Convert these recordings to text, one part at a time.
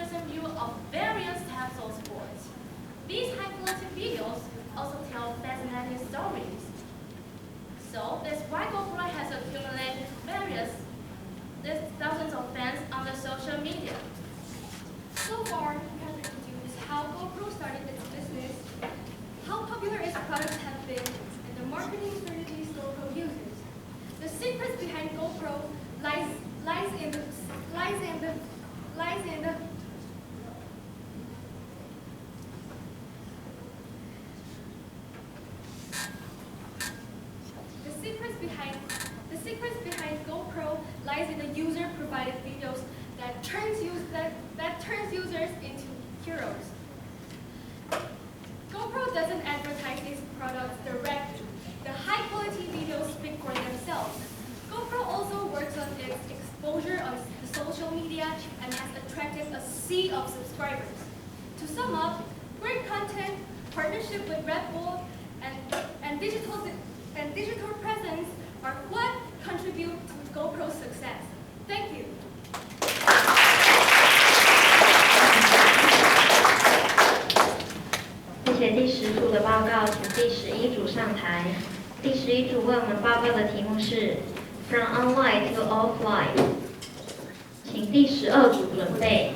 first-person view of various types of sports. These high-quality videos also tell fascinating stories. So that's why GoPro has accumulated thousands of fans on the social media. So far, we have introduced how GoPro started its business, how popular its products have been, and the marketing strategies GoPro uses. The secrets behind GoPro lies in the GoPro lies in the user-provided videos that turns users into heroes. GoPro doesn't advertise its products directly. The high-quality videos speak for themselves. GoPro also works on its exposure on the social media and has attracted a sea of subscribers. To sum up, great content, partnership with Red Bull, and digital presence are what contribute to GoPro's success. Thank you. 谢谢第10组的报告，请第11组上台。第11组为我们报告的题目是 From Online to Offline， 请第12组准备。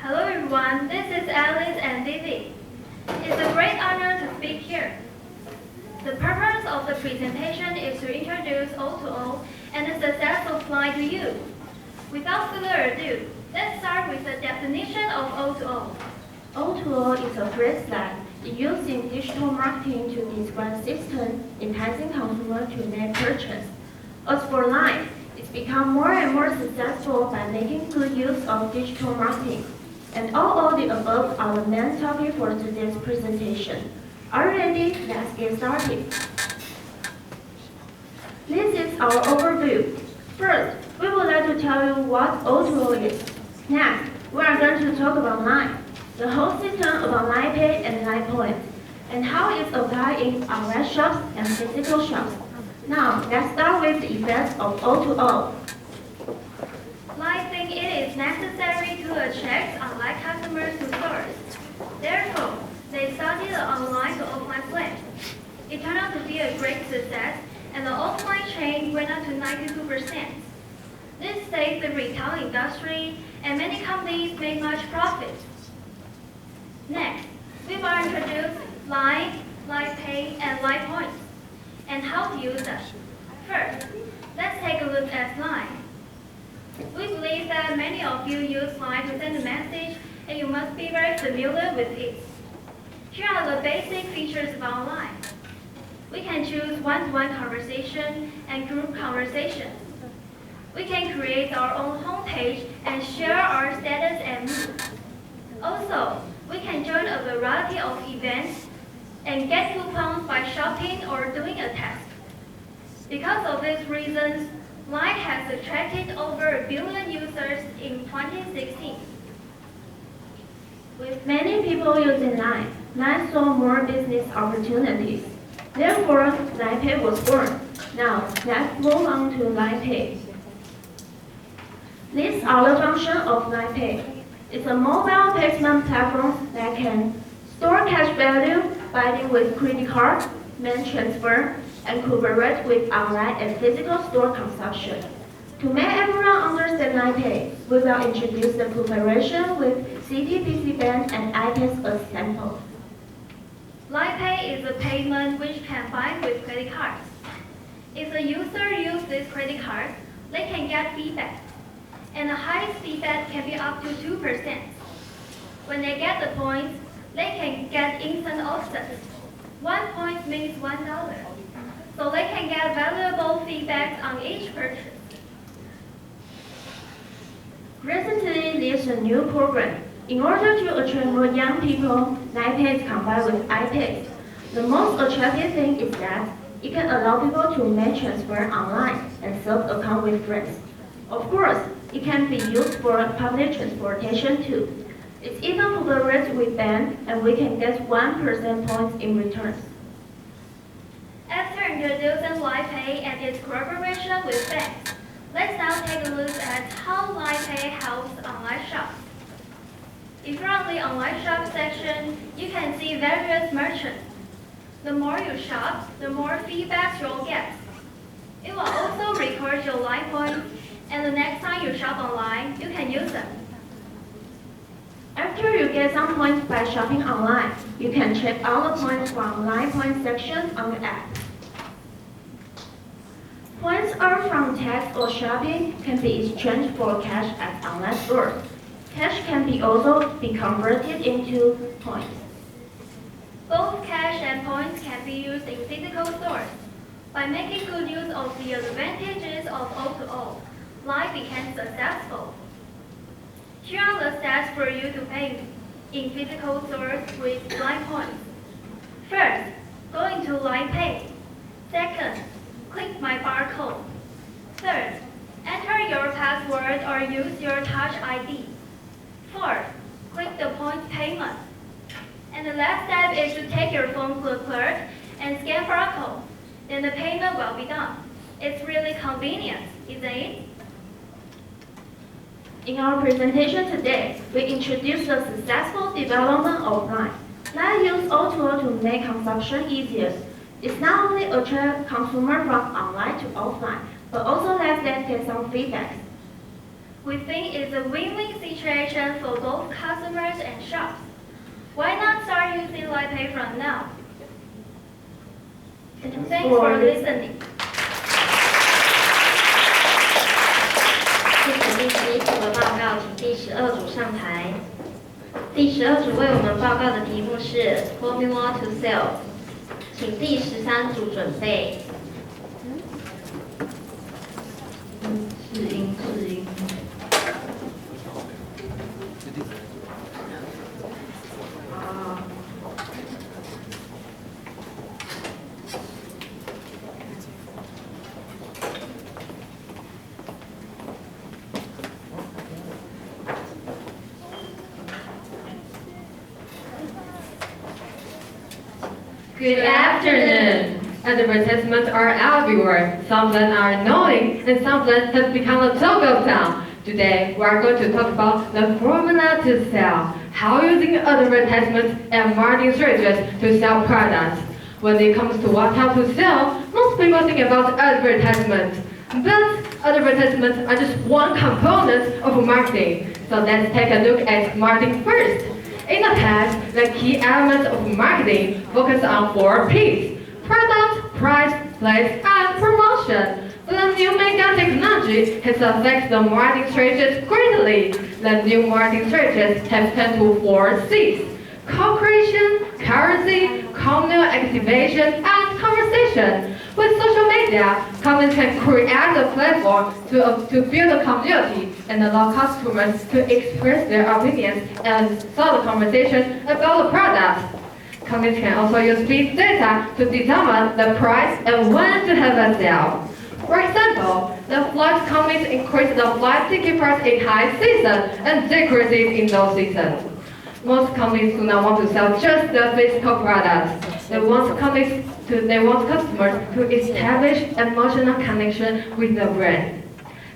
Hello everyone, this is Alice and Vivi. It's a great honor to speak here. The purpose of the presentation is to introduce O2O and the success of Fly to you. Without further ado, let's start with the definition of O2O. O2O is a phrase that is used in digital marketing to describe system enticing consumers to make purchase. As for Line, it's become more and more successful by making good use of digital marketing. And all of the above are the main topic for today's presentation. Are you ready? Let's get started. This is our overview. First, we would like to tell you what O2O is. Next, we are going to talk about Line, the whole system about Line Pay and Line Points, and how it's applied in online shops and physical shops. Now, let's start with the effects of O2O. Line thinks it is necessary to attract online customers to stores. Therefore, they started an online to offline plan. It turned out to be a great success, and the offline chain went up to 92%. This saved the retail industry, and many companies made much profit. Next, we will introduce Line, Line Pay, and Line Points, and how to use them. First, let's take a look at Line. We believe that many of you use Line to send a message, and you must be very familiar with it. Here are the basic features about Line. We can choose one-to-one conversation and group conversation. We can create our own homepage and share our status and mood. Also, we can join a variety of events and get coupons by shopping or doing a task. Because of these reasons, Line has attracted over 1 billion users in 2016. With many people using Line, Line saw more business opportunities. Therefore, Line Pay was born. Now, let's move on to Line Pay. These are the functions of Line Pay. It's a mobile payment platform that can store cash value, buy it with credit card, make transfer, and cooperate with online and physical store consumption. To make everyone understand Line Pay, we will introduce the cooperation with CTBC Bank and iPass as sample. Line Pay is a payment which can bind with credit cards. If a user uses this credit card, they can get feedback, and the highest feedback can be up to 2%. When they get the points, they can get instant offsets. 1 point means $1, so they can get valuable feedback on each purchase. Recently, there's a new program. In order to attract more young people, iPads combined with iPads. The most attractive thing is that it can allow people to make transfer online and self account with friends. Of course, it can be used for public transportation too. It's even popularized with banks, and we can get 1% points in returns. After introducing LifePay and its cooperation with banks, let's now take a look at how LifePay helps online shops. If you're on the online shop section, you can see various merchants. The more you shop, the more feedback you'll get. It will also record your line points, and the next time you shop online, you can use them. After you get some points by shopping online, you can check all the points from line point section on the app. Points earned from tags or shopping can be exchanged for cash at online stores. Cash can also be converted into points. Both cash and points can be used in physical stores. By making good use of the advantages of O2O, Life became successful. Here are the steps for you to pay in physical stores with Line points. First, go into Line Pay. Second, click My Barcode. Third, enter your password or use your Touch ID. Fourth, click the points payment. And the last step is to take your phone to the clerk and scan barcode. Then the payment will be done. It's really convenient, isn't it? In our presentation today, we introduced the successful development of Line. Line uses O2O to make consumption easier. It's not only attract consumers from online to offline, but also lets them get some feedback. We think it's a win-win situation for both customers and shops. Why not start using LifePay from now? Thanks for listening. 谢谢第11组的报告，请第12组上台。第12组为我们报告的题目是 Formula to Sell， 请第13组准备。试音。Good afternoon. Advertisements are everywhere. Some of them are annoying, and some of them have become a talk of town. Today, we are going to talk about the formula to sell, how using advertisements and marketing strategies to sell products. When it comes to what how to sell, most people think about advertisements. But advertisements are just one component of marketing. So let's take a look at marketing first. In the past, the key elements of marketing focus on 4 P's: product, price, place, and promotion. The new media technology has affected the marketing strategies greatly. The new marketing strategies have turned to 4 C's: co-creation, currency, communal activation, and conversation. With social media, companies can create a platform to build a community and allow customers to express their opinions and start a conversation about the product. Companies can also use big data to determine the price and when to have a sale. For example, the flight companies increase the flight ticket price in high season and decrease it in low season. Most companies do not want to sell just the physical products. They want customers to establish emotional connection with the brand.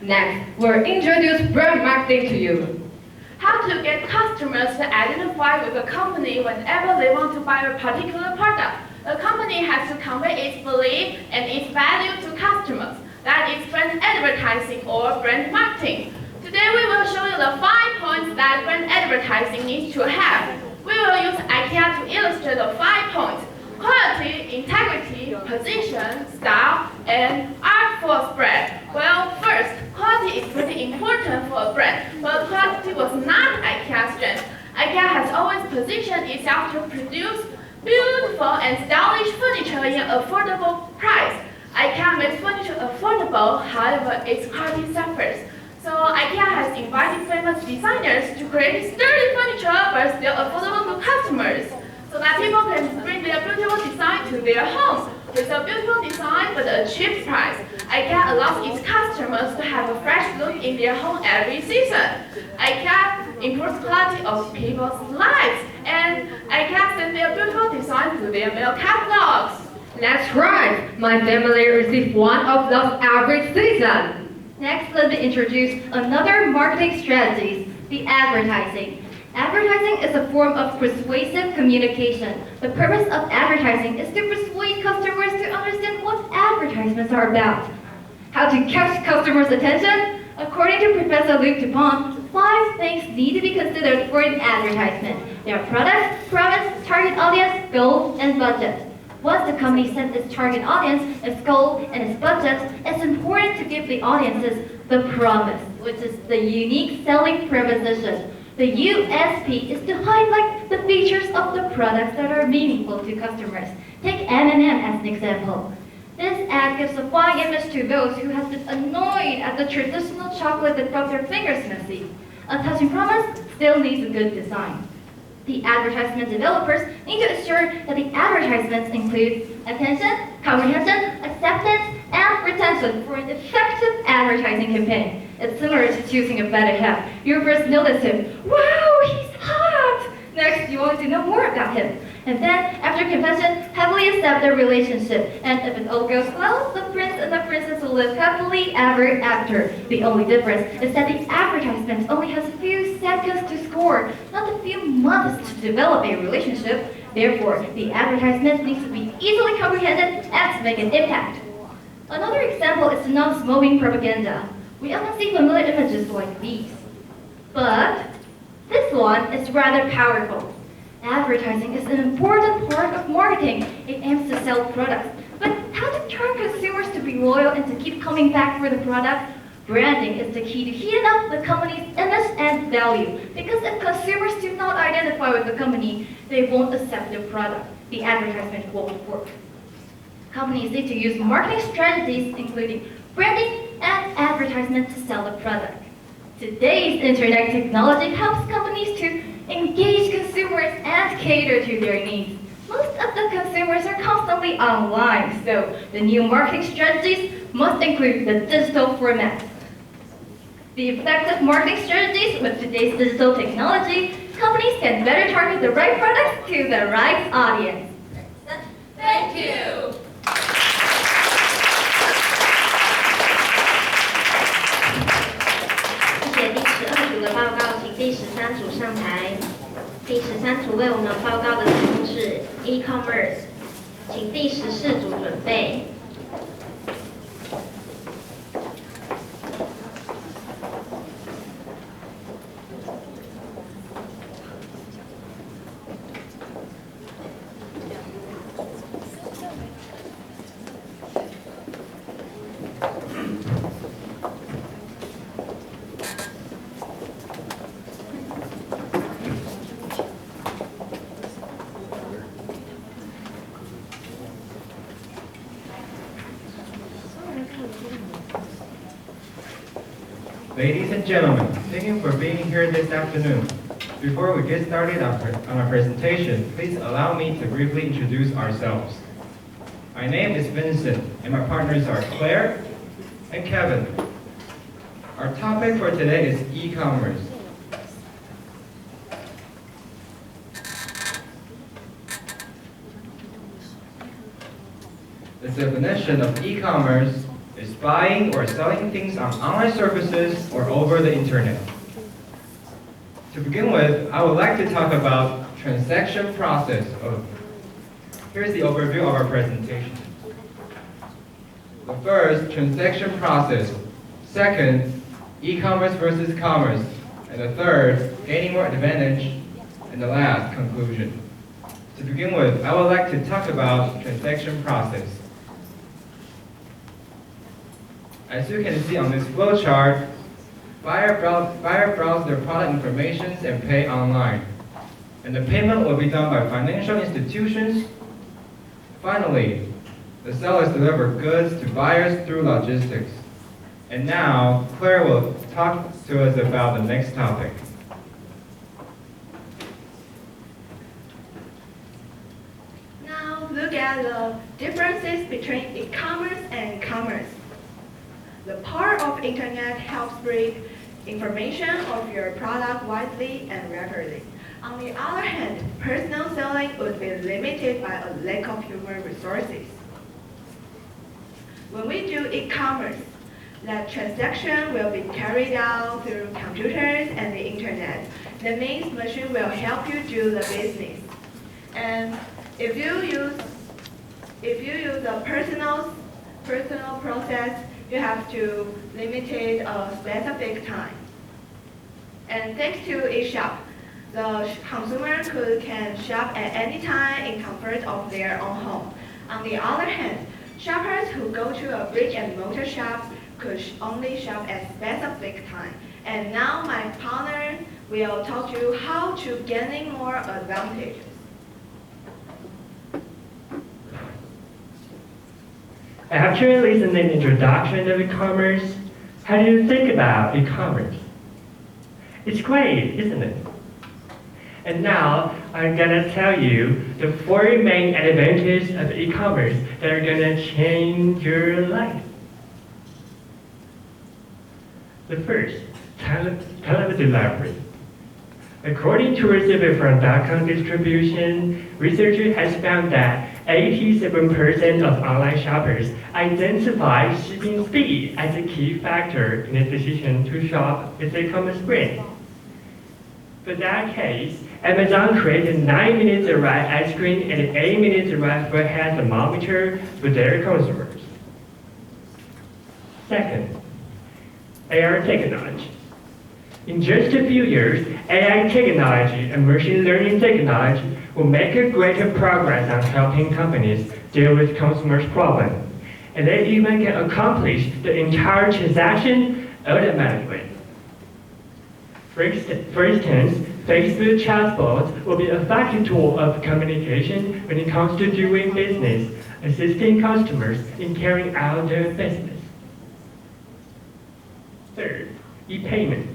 Next, we'll introduce brand marketing to you. How to get customers to identify with a company whenever they want to buy a particular product. A company has to convey its belief and its value to customers. That is brand advertising or brand marketing. Today we will show you the 5 points that brand advertising needs to have. We will use IKEA to illustrate the 5 points: quality, integrity, position, style, and art for a brand. Well, first, quality is pretty important for a brand, but quality was not IKEA's strength. IKEA has always positioned itself to produce beautiful and stylish furniture in an affordable price. IKEA makes furniture affordable, however, its quality suffers. So IKEA has invited friends make sturdy furniture but still affordable to customers, so that people can bring their beautiful design to their homes. With a beautiful design but a cheap price, IKEA allows its customers to have a fresh look in their home every season. IKEA improves quality of people's lives, and IKEA sends their beautiful design to their mail catalogs. That's right. My family receives one of those every season. Next, let me introduce another marketing strategy, the advertising. Advertising is a form of persuasive communication. The purpose of advertising is to persuade customers to understand what advertisements are about. How to catch customers' attention? According to Professor Luc Dupont, 5 things need to be considered for an advertisement. Their products, promise, target audience, goal, and budget. Once the company sets its target audience, its goal, and its budget, it's important to give the audiences the promise, which is the unique selling proposition. The USP is to highlight the features of the products that are meaningful to customers. Take M&M as an example. This ad gives a fine image to those who have been annoyed at the traditional chocolate that got their fingers messy. A touching promise still needs a good design. The advertisement developers need to ensure that the advertisements include attention, comprehension, acceptance, and retention for an effective advertising campaign. It's similar to choosing a better half. You first notice him. Wow, he's hot! Next, you want to know more about him. And then, after confession, happily accept their relationship. And if it all goes well, the prince and the princess will live happily ever after. The only difference is that the advertisement only has a few seconds to score, not a few months to develop a relationship. Therefore, the advertisement needs to be easily comprehended and to make an impact. Another example is the non-smoking propaganda. We often see familiar images like these. But this one is rather powerful. Advertising is an important part of marketing. It aims to sell products. But how to turn consumers to be loyal and to keep coming back for the product? Branding is the key to heating up the company's image and value. Because if consumers do not identify with the company, they won't accept the product. The advertisement won't work. Companies need to use marketing strategies, including branding and advertisement, to sell the product. Today's internet technology helps companies to engage consumers and cater to their needs. Most of the consumers are constantly online, so the new marketing strategies must include the digital format. The effective marketing strategies with today's digital technology, companies can better target the right products to the right audience. Thank you. 谢谢第12组的报告，请第13组上台。第13组为我们报告的题目是 e-commerce， 请第14组准备。Ladies and gentlemen, thank you for being here this afternoon. Before we get started on our presentation, please allow me to briefly introduce ourselves. My name is Vincent, and my partners are Claire and Kevin. Our topic for today is e-commerce. The definition of e-commerce is buying or selling things on online services or over the internet. To begin with, I would like to talk about transaction process. Here's the overview of our presentation. The first, transaction process. Second, e-commerce versus commerce. And the third, gaining more advantage. And the last, conclusion. To begin with, I would like to talk about transaction process. As you can see on this flowchart, buyer browse their product information and pay online. And the payment will be done by financial institutions. Finally, the sellers deliver goods to buyers through logistics. And now, Claire will talk to us about the next topic. at the differences between e-commerce and commerce. The power of internet helps spread information of your product widely and rapidly. On the other hand, personal selling would be limited by a lack of human resources. When we do e-commerce, the transaction will be carried out through computers and the internet. That means machine will help you do the business. And if you use a personal process, you have to limit it a specific time. And thanks to e-shop, the consumer can shop at any time in comfort of their own home. On the other hand, shoppers who go to a brick-and-mortar shop could only shop at specific time. And now my partner will talk to you how to gaining more advantages. After listening to the introduction of e-commerce, how do you think about e-commerce? It's great, isn't it? And now I'm gonna tell you the 4 main advantages of e-commerce that are gonna change your life. The first, time delivery. According to a survey from .com distribution, researchers has found that 87% of online shoppers identify shipping speed as a key factor in the decision to shop with an e-commerce brand. For that case, Amazon created 9 minutes arrive ice cream and 8 minutes arrive for hand thermometer for their consumers. Second, AR technology. In just a few years, AI technology and machine learning technology will make a greater progress on helping companies deal with consumers' problems. And they even can accomplish the entire transaction automatically. For instance, Facebook chatbots will be a effective tool of communication when it comes to doing business, assisting customers in carrying out their business. Third, e-payment.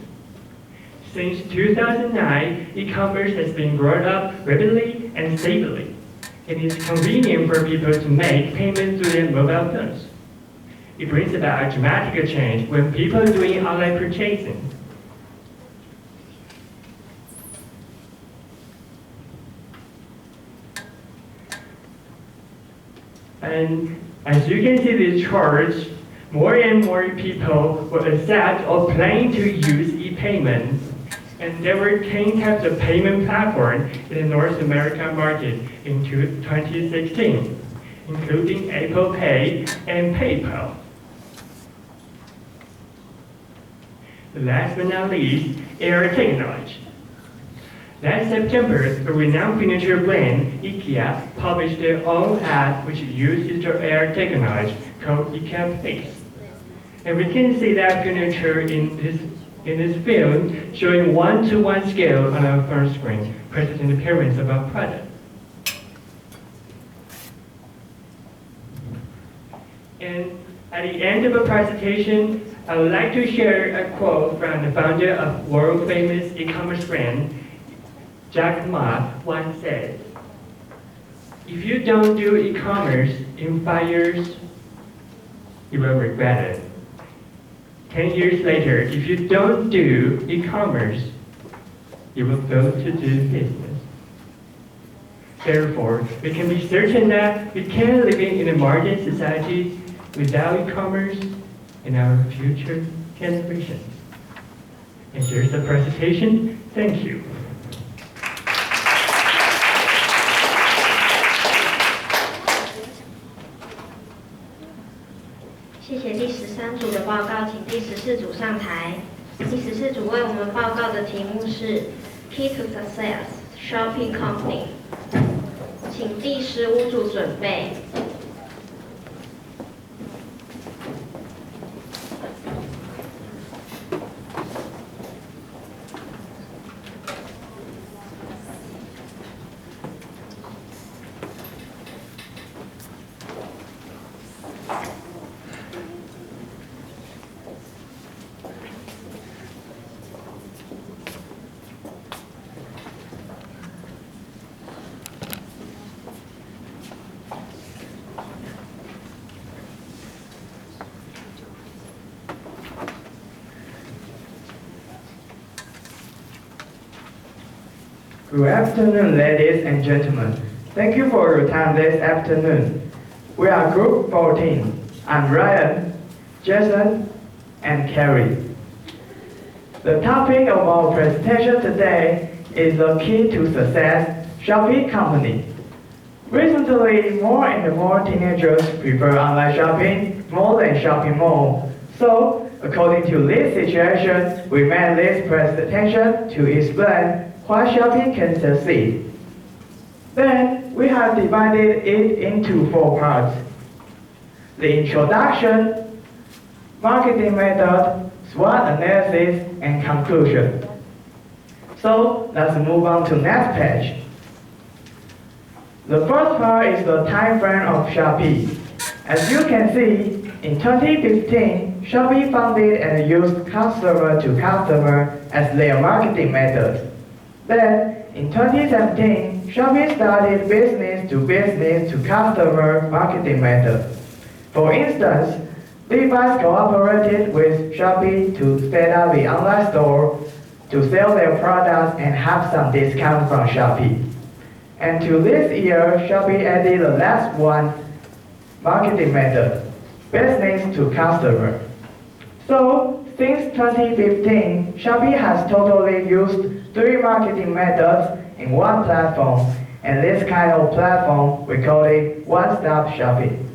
Since 2009, e-commerce has been growing up rapidly and stably. It is convenient for people to make payments through their mobile phones. It brings about a dramatic change when people are doing online purchasing. And as you can see these charts, more and more people will accept or plan to use e-payment. And there were 10 types of payment platforms in the North American market in 2016, including Apple Pay and PayPal. Last but not least, AR technology. Last September, a renowned furniture brand, IKEA, published their own app which uses their AR technology called IKEA Face. And we can see that furniture in this film showing 1-to-1 scale on our phone screen, presenting the appearance of our product. And at the end of the presentation, I would like to share a quote from the founder of world-famous e-commerce brand, Jack Ma, once said, "If you don't do e-commerce in 5 years, you will regret it. 10 years later, if you don't do e-commerce, you will fail to do business." Therefore, we can be certain that we can't live in a modern society without e-commerce in our future generations. And here's the presentation. Thank you. 谢谢第13组的报告，请第14组上台。第14组为我们报告的题目是 Key to Success Shopping Company， 请第15组准备。Good afternoon, ladies and gentlemen. Thank you for your time this afternoon. We are Group 14. I'm Ryan, Jason, and Carrie. The topic of our presentation today is the key to success Shopee company. Recently, more and more teenagers prefer online shopping more than shopping mall. So, according to this situation, we made this presentation to explain why shopping can succeed. Then, we have divided it into 4 parts. The introduction, marketing method, SWOT analysis, and conclusion. So, let's move on to next page. The first part is the time frame of Shopee. As you can see, in 2015, Shopee founded and used customer to customer as their marketing method. Then, in 2017, Shopee started business to customer marketing method. For instance, Levi's cooperated with Shopee to set up the online store to sell their products and have some discount from Shopee. And to this year, Shopee added the last one, marketing method, business to customer. So, since 2015, Shopee has totally used 3 marketing methods in one platform, and this kind of platform, we call it one-stop shopping.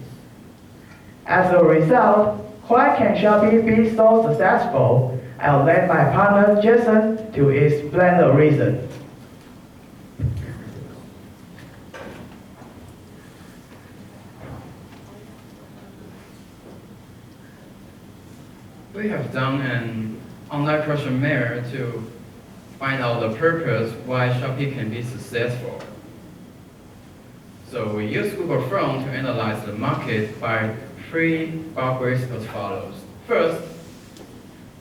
As a result, why can Shopee be so successful? I'll let my partner Jason to explain the reason. We have done an online questionnaire to find out the purpose why Shopee can be successful. So we use Google Chrome to analyze the market by 3 buzzwords as follows. First,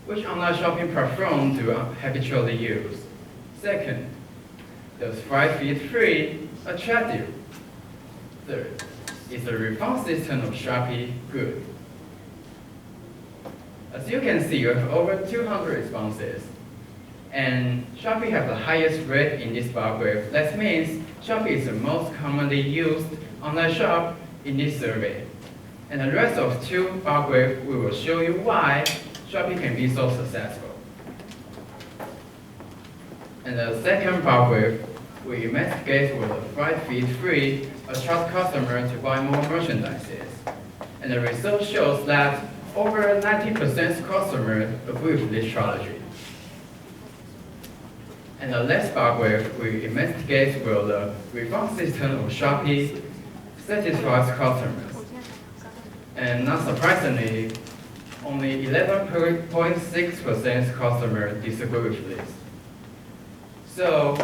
which online shopping platform do you habitually use? Second, does Fright Feed 3 attract you? Third, is the refund system of Shopee good? As you can see, we have over 200 responses. And Shopee has the highest rate in this bar graph. That means Shopee is the most commonly used online shop in this survey. And the rest of 2 bar graphs, we will show you why Shopee can be so successful. And the second bar graph, we investigate whether Fright Feed 3 attracts customers to buy more merchandise. And the result shows that over 90% of customers agree with this strategy. And the last bar graph, we investigate whether the refund system of Shopee satisfies customers. And not surprisingly, only 11.6% of customers disagree with this. So,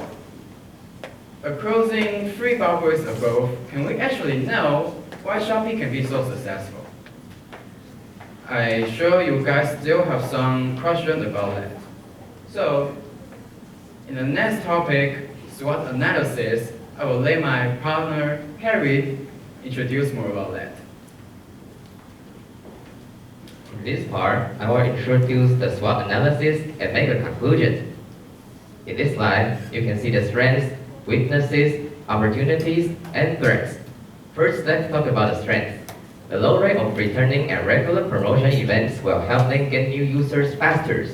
across 3 bar graphs above, can we actually know why Shopee can be so successful? I'm sure you guys still have some questions about that. So, in the next topic, SWOT analysis, I will let my partner, Carrie, introduce more about that. In this part, I will introduce the SWOT analysis and make a conclusion. In this slide, you can see the strengths, weaknesses, opportunities, and threats. First, let's talk about the strengths. The low rate of returning and regular promotion events will help them get new users faster.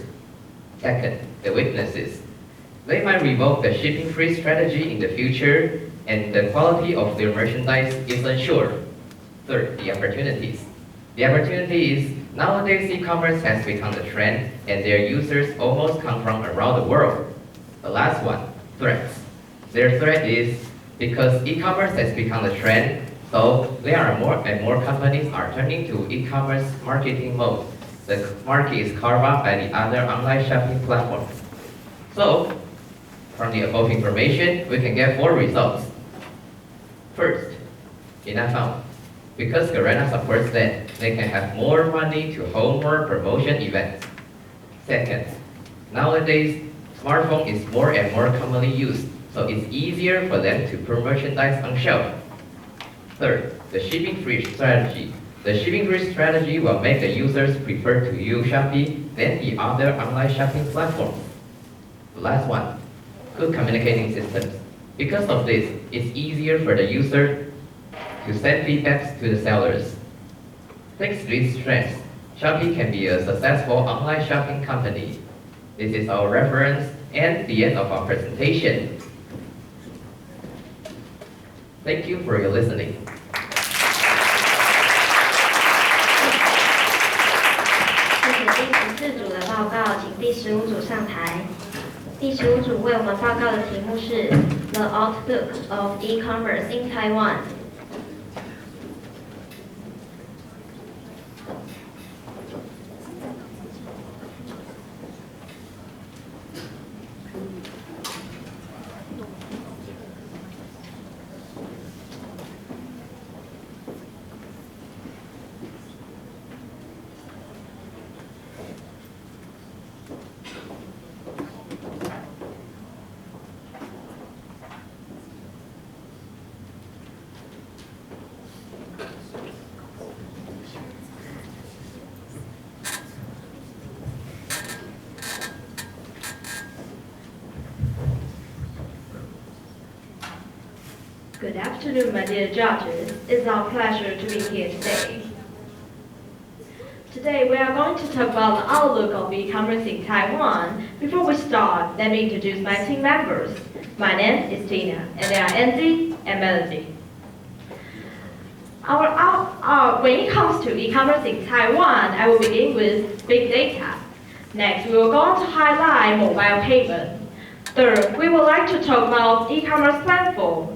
Second, the weaknesses. They might revoke the shipping-free strategy in the future, and the quality of their merchandise is unsure. Third, the opportunities. The opportunity is nowadays e-commerce has become the trend, and their users almost come from around the world. The last one, threats. Their threat is because e-commerce has become the trend, so there are more and more companies are turning to e-commerce marketing mode. The market is carved out by the other online shopping platforms. So, from the above information, we can get 4 results. First, enough found. Because Garena supports that, they can have more money to hold more promotion events. Second, nowadays, smartphone is more and more commonly used, so it's easier for them to put merchandise on shelf. Third, the shipping-free strategy. The shipping-free strategy will make the users prefer to use Shopee than the other online shopping platforms. The last one, good communicating systems. Because of this, it's easier for the user to send feedbacks to the sellers. Thanks to these strengths, Shopee can be a successful online shopping company. This is our reference and the end of our presentation. Thank you for your listening. 谢谢第14组的报告，请第15组上台。第15组为我们报告的题目是 The Outlook of E-commerce in Taiwan。Good afternoon, my dear judges. It's our pleasure to be here today. Today, we are going to talk about the outlook of e-commerce in Taiwan. Before we start, let me introduce my team members. My name is Tina, and they are Andy and Melody. When it comes to e-commerce in Taiwan, I will begin with big data. Next, we will go on to highlight mobile payment. Third, we would like to talk about e-commerce platform.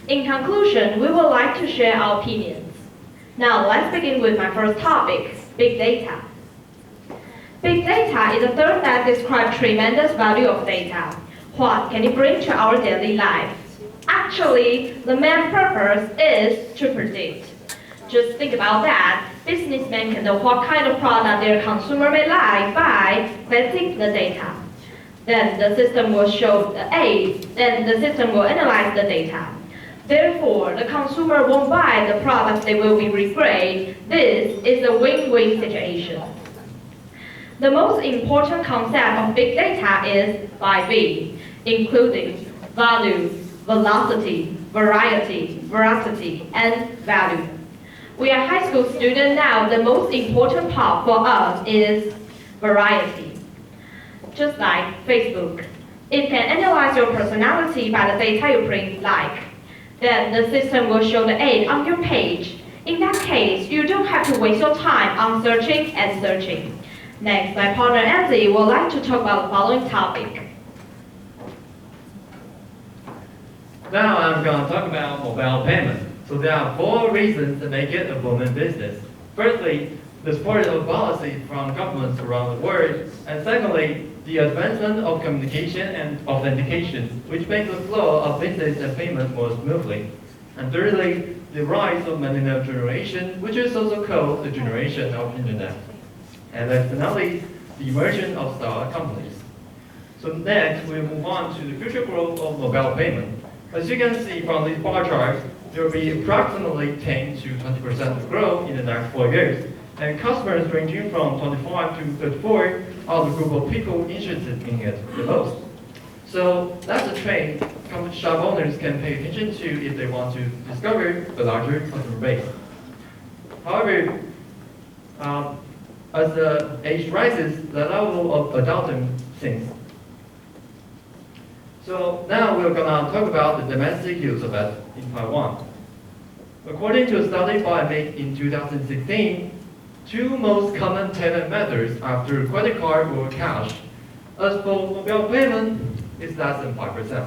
In conclusion, we would like to share our opinions. Now, let's begin with my first topic, big data. Big data is a term that describes tremendous value of data. What can it bring to our daily life? Actually, the main purpose is to predict. Just think about that. Businessmen can know what kind of product their consumer may like by collecting the data. Then the system will show the aid, then the system will analyze the data. Therefore, the consumer won't buy the products they will be regret. This is a win-win situation. The most important concept of big data is 5V, including value, velocity, variety, veracity, and value. We are high school students now. The most important part for us is variety. Just like Facebook, it can analyze your personality by the data you print like. Then the system will show the ad on your page. In that case, you don't have to waste your time on searching and searching. Next, my partner Andy would like to talk about the following topic. Now I'm going to talk about mobile payment. So there are 4 reasons to make it a booming business. Firstly, the support of policy from governments around the world. And secondly, the advancement of communication and authentication, which makes the flow of business and payment more smoothly. And thirdly, the rise of millennial generation, which is also called the generation of internet. And last but not least, the emergence of startup companies. So next, we'll move on to the future growth of mobile payment. As you can see from this bar chart, there will be approximately 10 to 20% growth in the next 4 years. And customers ranging from 25 to 34 are the group of people interested in it the most. So that's a trend shop owners can pay attention to if they want to discover a larger customer base. However, as the age rises, the level of adoption sinks. So now we're gonna talk about the domestic use of it in Taiwan. According to a study by made in 2016, 2 most common payment methods after credit card or cash. As for mobile payment, it's less than 5%.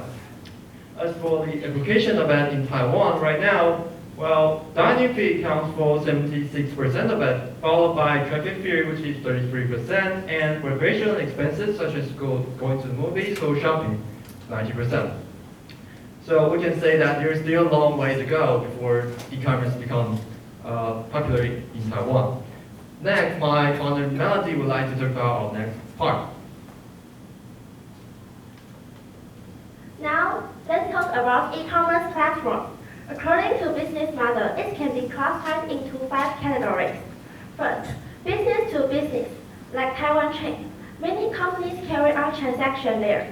As for the application of it in Taiwan right now, well, dining fee accounts for 76% of it, followed by traffic fee, which is 33%, and recreational expenses such as going to the movies or shopping, 90%. So we can say that there's still a long way to go before e-commerce becomes popular in Taiwan. Next, my partner Melody would like to talk about our next part. Now, let's talk about e-commerce platform. According to business model, it can be classified into 5 categories. First, business to business, like Taiwan chain. Many companies carry out transactions there.